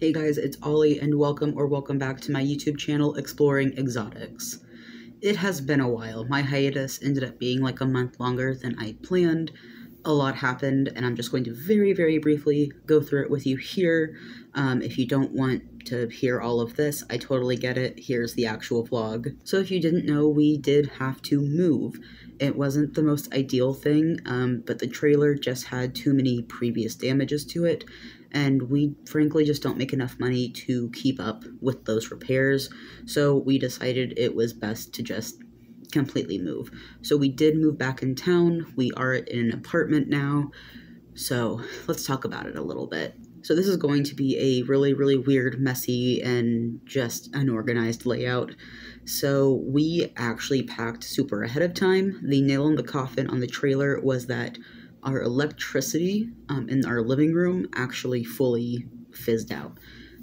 Hey guys, it's Ollie and welcome back to my YouTube channel, Exploring Exotics. It has been a while. My hiatus ended up being like a month longer than I planned. A lot happened, and I'm just going to very briefly go through it with you here. If you don't want to hear all of this, I totally get it. Here's the actual vlog. So if you didn't know, we did have to move. It wasn't the most ideal thing, but the trailer just had too many previous damages to it, and we frankly just don't make enough money to keep up with those repairs, so we decided it was best to just completely move. So we did move back in town. We are in an apartment now, so let's talk about it a little bit. So this is going to be a really weird, messy, and just unorganized layout. So we actually packed super ahead of time. The nail in the coffin on the trailer was that our electricity in our living room actually fully fizzed out.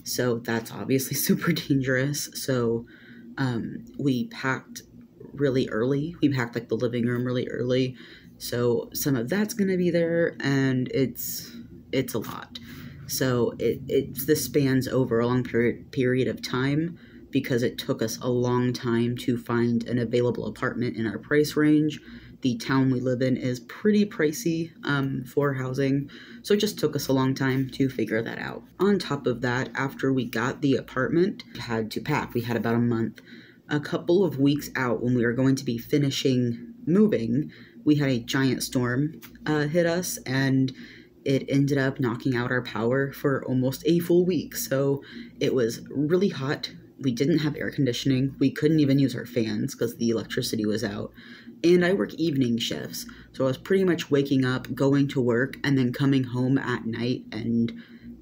So that's obviously super dangerous. So we packed really early. We packed like the living room really early. So some of that's gonna be there, and it's a lot. So this spans over a long period of time, because it took us a long time to find an available apartment in our price range. The town we live in is pretty pricey for housing, so it just took us a long time to figure that out. On top of that, after we got the apartment, we had to pack. We had about a month. A couple of weeks out, when we were going to be finishing moving, we had a giant storm hit us, and it ended up knocking out our power for almost a full week. So it was really hot. We didn't have air conditioning. We couldn't even use our fans because the electricity was out. And I work evening shifts, so I was pretty much waking up, going to work, and then coming home at night and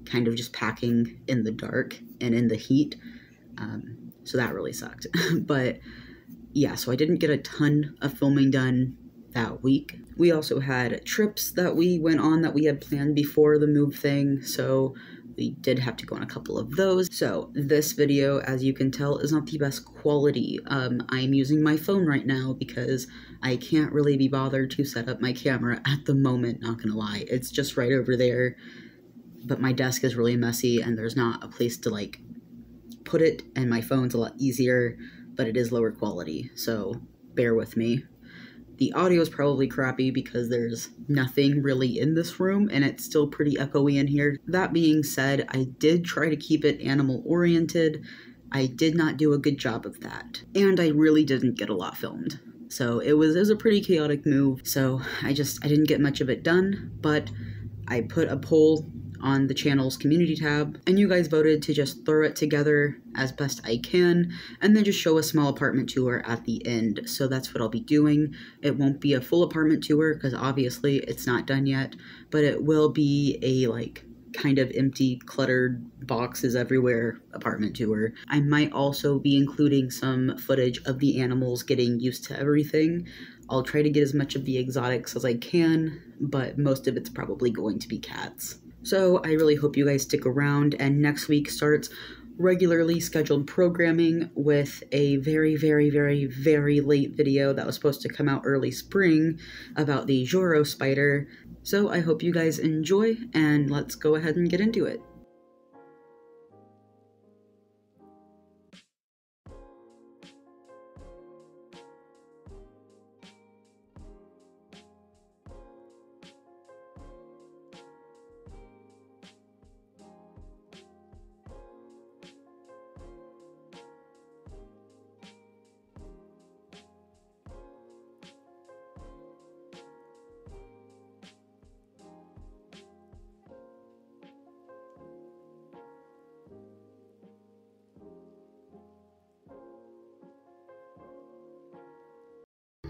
kind of just packing in the dark and in the heat. So that really sucked. But yeah, so I didn't get a ton of filming done that week. We also had trips that we went on that we had planned before the move thing, so we did have to go on a couple of those. So this video, as you can tell, is not the best quality. I'm using my phone right now because I can't really be bothered to set up my camera at the moment, not gonna lie. It's just right over there, but my desk is really messy and there's not a place to like put it, and my phone's a lot easier, but it is lower quality, so bear with me. The audio is probably crappy because there's nothing really in this room and it's still pretty echoey in here. That being said, I did try to keep it animal oriented. I did not do a good job of that, and I really didn't get a lot filmed. So it was a pretty chaotic move, so I didn't get much of it done, but I put a poll on the channel's community tab, and you guys voted to just throw it together as best I can, and then just show a small apartment tour at the end. So that's what I'll be doing. It won't be a full apartment tour, because obviously it's not done yet, but it will be a, like, kind of empty, cluttered, boxes everywhere apartment tour. I might also be including some footage of the animals getting used to everything. I'll try to get as much of the exotics as I can, but most of it's probably going to be cats. So I really hope you guys stick around, and next week starts regularly scheduled programming with a very late video that was supposed to come out early spring about the Joro spider. So I hope you guys enjoy, and let's go ahead and get into it.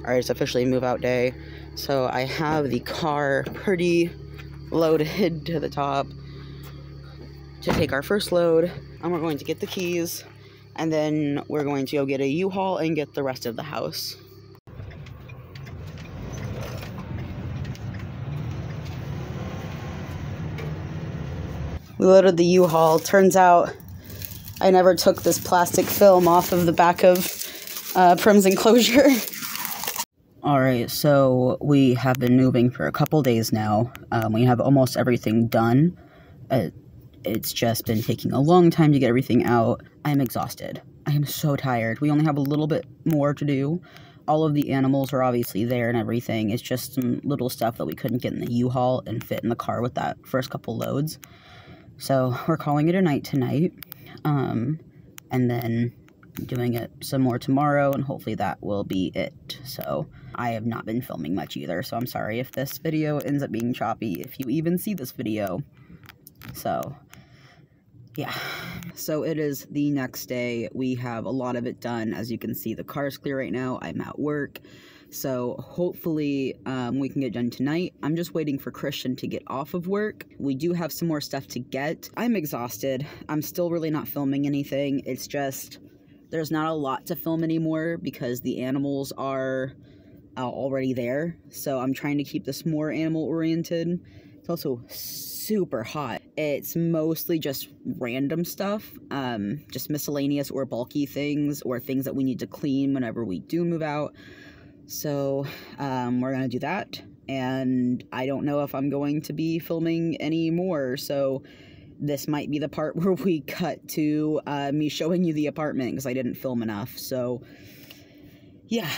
Alright, it's officially move-out day, so I have the car pretty loaded to the top to take our first load, and we're going to get the keys, and then we're going to go get a U-Haul and get the rest of the house. We loaded the U-Haul. Turns out I never took this plastic film off of the back of Prim's enclosure. Alright, so we have been moving for a couple days now. We have almost everything done. It's just been taking a long time to get everything out. I'm exhausted. I am so tired. We only have a little bit more to do. All of the animals are obviously there and everything. It's just some little stuff that we couldn't get in the U-Haul and fit in the car with that first couple loads. So we're calling it a night tonight. And then doing it some more tomorrow, and hopefully that will be it. So I have not been filming much either, so I'm sorry if this video ends up being choppy, if you even see this video. So yeah, so it is the next day. We have a lot of it done. As you can see, the car's clear right now. I'm at work, so hopefully we can get done tonight. I'm just waiting for Christian to get off of work. We do have some more stuff to get. I'm exhausted. I'm still really not filming anything. It's just there's not a lot to film anymore because the animals are already there. So I'm trying to keep this more animal oriented. It's also super hot. It's mostly just random stuff, just miscellaneous or bulky things or things that we need to clean whenever we do move out. So we're gonna do that, and I don't know if I'm going to be filming any more, so this might be the part where we cut to me showing you the apartment because I didn't film enough. So yeah,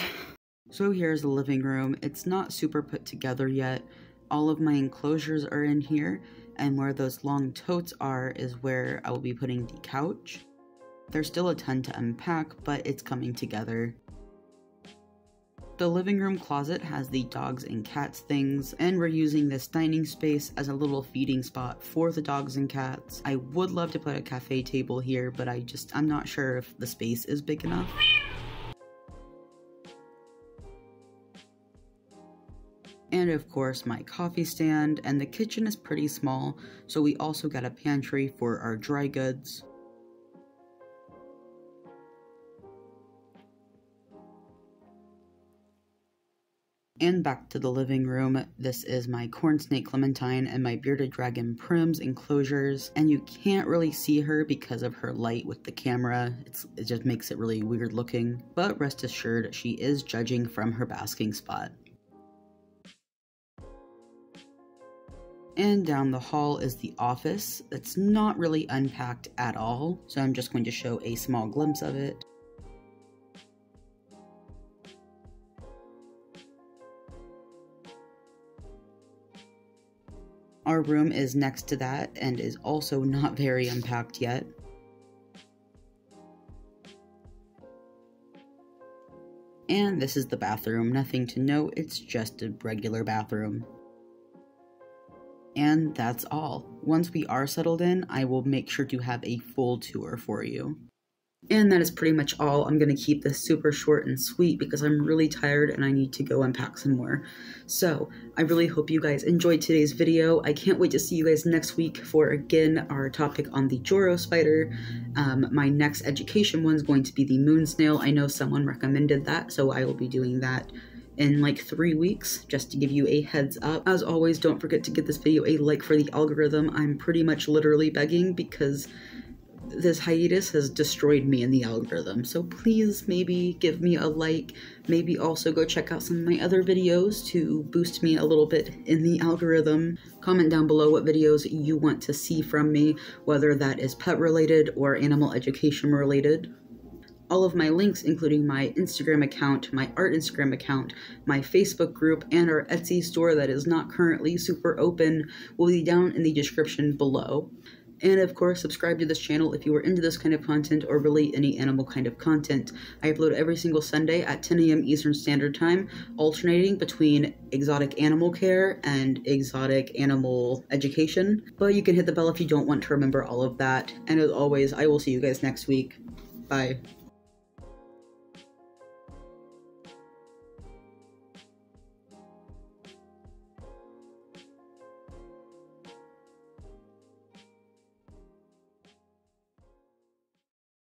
so here's the living room. It's not super put together yet. All of my enclosures are in here, and where those long totes are is where I will be putting the couch. There's still a ton to unpack, but it's coming together. The living room closet has the dogs and cats things, and we're using this dining space as a little feeding spot for the dogs and cats. I would love to put a cafe table here, but I'm not sure if the space is big enough. And of course my coffee stand, and the kitchen is pretty small, so we also got a pantry for our dry goods. And back to the living room. This is my corn snake Clementine and my bearded dragon Prim's enclosures, and you can't really see her because of her light with the camera. It just makes it really weird looking, but rest assured she is judging from her basking spot. And down the hall is the office. It's not really unpacked at all, so I'm just going to show a small glimpse of it. Our room is next to that and is also not very unpacked yet. And this is the bathroom. Nothing to note, it's just a regular bathroom. And that's all. Once we are settled in, I will make sure to have a full tour for you. And that is pretty much all. I'm going to keep this super short and sweet because I'm really tired and I need to go unpack some more. So, I really hope you guys enjoyed today's video. I can't wait to see you guys next week for, again, our topic on the Joro spider. My next education one's going to be the moon snail. I know someone recommended that, so I will be doing that in like 3 weeks, just to give you a heads up. As always, don't forget to give this video a like for the algorithm. I'm pretty much literally begging because this hiatus has destroyed me in the algorithm, so please maybe give me a like, maybe also go check out some of my other videos to boost me a little bit in the algorithm. Comment down below what videos you want to see from me, whether that is pet related or animal education related. All of my links, including my Instagram account, my art Instagram account, my Facebook group, and our Etsy store that is not currently super open, will be down in the description below. And of course, subscribe to this channel if you are into this kind of content or really any animal kind of content. I upload every single Sunday at 10 AM Eastern Standard Time, alternating between exotic animal care and exotic animal education. But you can hit the bell if you don't want to remember all of that. And as always, I will see you guys next week. Bye.